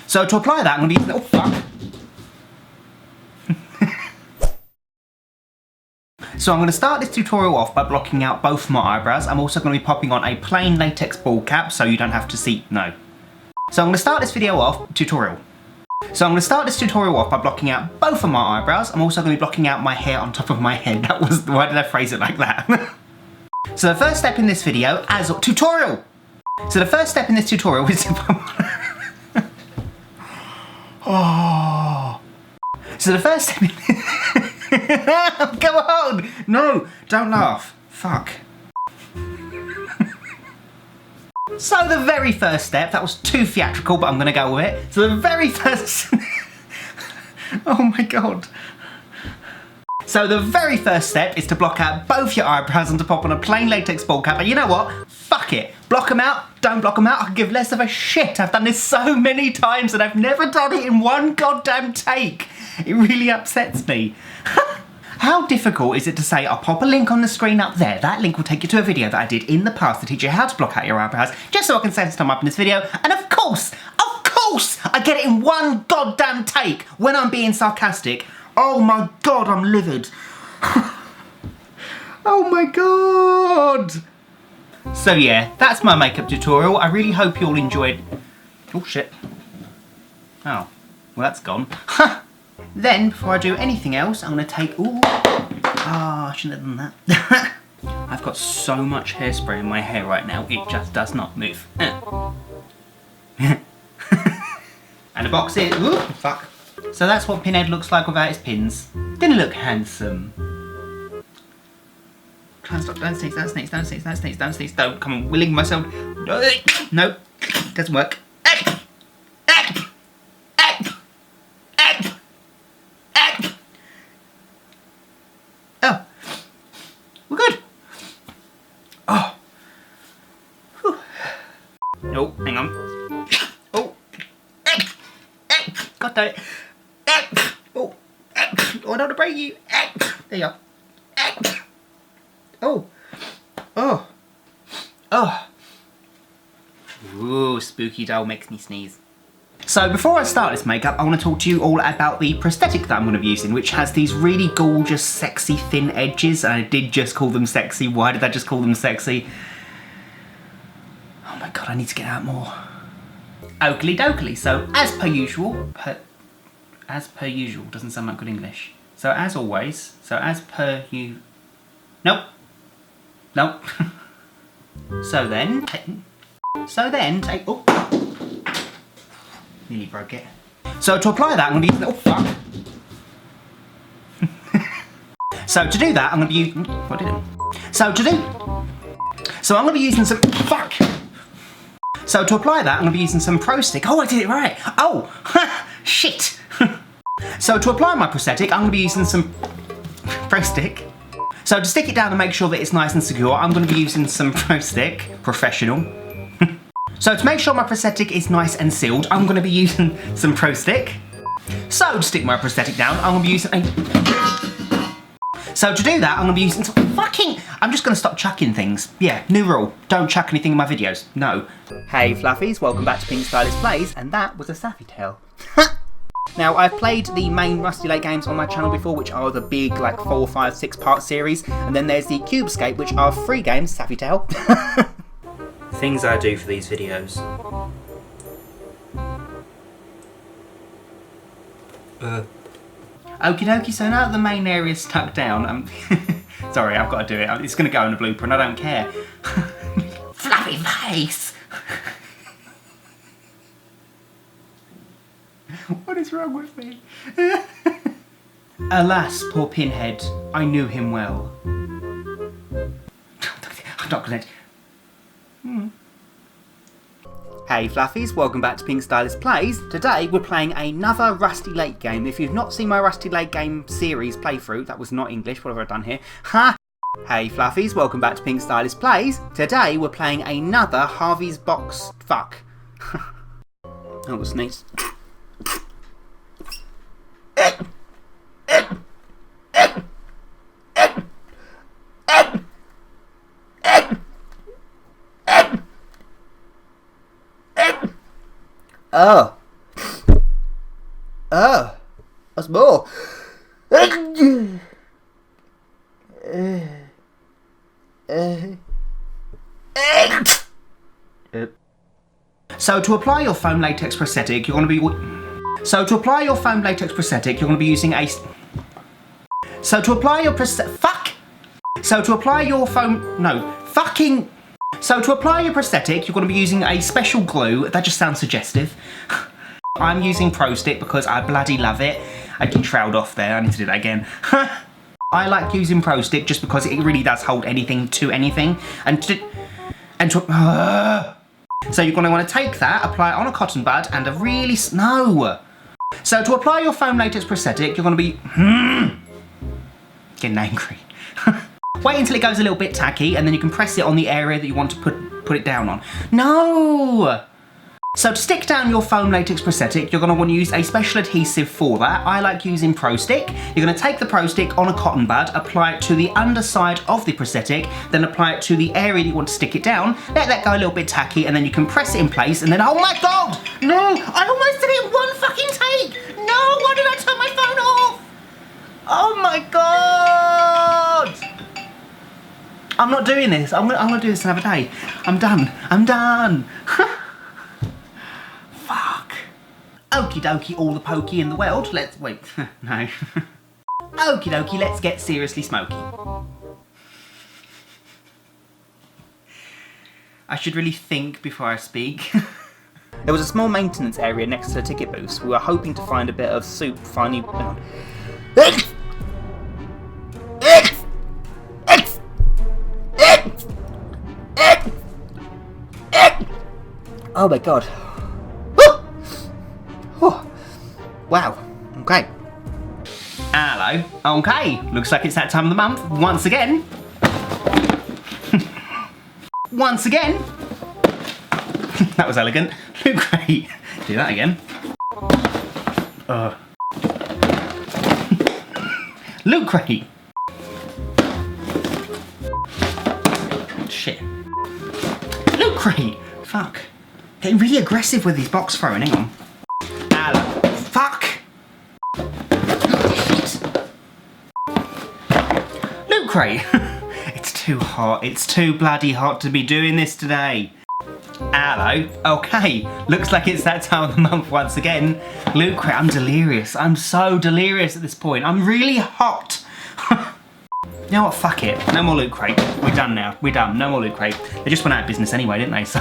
So to apply that, I'm going to use... Oh, fuck. So I'm going to start this tutorial off by blocking out both my eyebrows. I'm also going to be popping on a plain latex ball cap so you don't have to see... No. So I'm going to start this video off... So I'm going to start this tutorial off by blocking out both of my eyebrows. I'm also going to be blocking out my hair on top of my head. That was... Why did I phrase it like that? So the first step in this video as... Tutorial! So the first step in this tutorial is to... Oh. So the first step in... Come on! No! Don't laugh. Fuck. So the very first step, that was too theatrical, but I'm gonna go with it. So the very first... Oh my god. So the very first step is to block out both your eyebrows and to pop on a plain latex ball cap. And you know what? Fuck it. Block them out, don't block them out. I can give less of a shit. I've done this so many times and I've never done it in one goddamn take. It really upsets me. How difficult is it to say, I'll pop a link on the screen up there. That link will take you to a video that I did in the past to teach you how to block out your eyebrows, just so I can set them up in this video. And of course, I get it in one goddamn take when I'm being sarcastic. Oh my god, I'm livid. Oh my god. So yeah, that's my makeup tutorial. I really hope you all enjoyed... Oh shit. Oh, well that's gone. Then, before I do anything else, I'm going to take... Ooh. Ah, I shouldn't have done that. I've got so much hairspray in my hair right now, it just does not move. And the box is... Ooh, fuck. So that's what Pinhead looks like without his pins. Didn't look handsome. Try and stop. Don't sneeze, don't sneeze, don't sneeze, don't sneeze, don't sneeze. Don't. Come on, willing myself. No, doesn't work. Oh, we're good. Oh. Whew. Oh, hang on. Oh. God damn it. Oh. Oh, I don't want to break you. There you are. Oh. Oh. Oh. Ooh, spooky doll makes me sneeze. So before I start this makeup, I want to talk to you all about the prosthetic that I'm going to be using, which has these really gorgeous, sexy, thin edges. And I did just call them sexy. Why did I just call them sexy? Oh my god, I need to get out more. Oakley dokley. So as per usual, doesn't sound like good English. So as always, nope. Nope. So then, oh, nearly broke it. So to apply that, I'm going to use, oh fuck. So to do that, I'm going to be using, what did it? So I'm going to be using some, fuck. So to apply that, I'm going to be using some Pro Stick. Oh, I did it right. Oh, shit. So to apply my prosthetic, I'm going to be using some Pro Stick. So to stick it down and make sure that it's nice and secure, I'm going to be using some Pro Stick, professional. So to make sure my prosthetic is nice and sealed, I'm going to be using some Pro Stick. So to stick my prosthetic down, I'm going to be using a... So to do that, I'm going to be using some fucking... I'm just going to stop chucking things. Yeah, new rule. Don't chuck anything in my videos. No. Hey Fluffies, welcome back to Pinkstylist Plays, and that was a Saffy Tale. Now, I've played the main Rusty Lake games on my channel before, which are the big, like, 4, 5, 6 part series, and then there's the Cube Escape, which are 3 games, Saffy Tale. Things I do for these videos. Okie dokie, so now that the main area's tucked down, sorry, I've got to do it. It's going to go in a blooper and I don't care. Fluffy face! What is wrong with me? Alas, poor Pinhead, I knew him well. I'm not gonna... Hey Fluffies, welcome back to Pinkstylist Plays. Today we're playing another Rusty Lake game. If you've not seen my Rusty Lake game series playthrough, that was not English, what have I done here? Ha! Hey Fluffies, welcome back to Pinkstylist Plays. Today we're playing another Harvey's Box... Fuck. That was sneeze. Oh. Oh, that's more. So to apply your foam latex prosthetic, you're going to be... So to apply your foam latex prosthetic, you're going to be using a... So to apply your Fuck! So to apply your foam... No. Fucking... So to apply your prosthetic, you're going to be using a special glue. That just sounds suggestive. I'm using Pro Stick because I bloody love it. I get trailed off there. I need to do that again. I like using Pro Stick just because it really does hold anything to anything. So you're going to want to take that, apply it on a cotton bud, and a really... No! So to apply your foam latex prosthetic, you're going to be... Getting angry. Wait until it goes a little bit tacky, and then you can press it on the area that you want to put it down on. No! So to stick down your foam latex prosthetic, you're going to want to use a special adhesive for that. I like using Pro Stick. You're going to take the Pro Stick on a cotton bud, apply it to the underside of the prosthetic, then apply it to the area that you want to stick it down, let that go a little bit tacky, and then you can press it in place, and then, oh my god! No! I almost did it in one fucking take! No! Why did I turn my phone off? Oh my god! I'm not doing this. I'm gonna do this another day. I'm done. I'm done. Fuck. Okie dokie, all the pokey in the world. Let's wait. No. Okie dokie, let's get seriously smoky. I should really think before I speak. There was a small maintenance area next to the ticket booth. We were hoping to find a bit of soup. Finally. Oh my god. Wow. Okay. Hello. Okay. Looks like it's that time of the month. Once again. Once again. That was elegant. Great. Do that again. Look great. Shit. Look great. Fuck. Getting really aggressive with these box throwing. Hang on. Hello. Fuck. Look great. It's too hot. It's too bloody hot to be doing this today. Hello. Okay. Looks like it's that time of the month once again. Loot crate. I'm delirious. I'm so delirious at this point. I'm really hot. You know what? Fuck it. No more Loot Crate. We're done now. We're done. No more Loot Crate. They just went out of business anyway, didn't they? So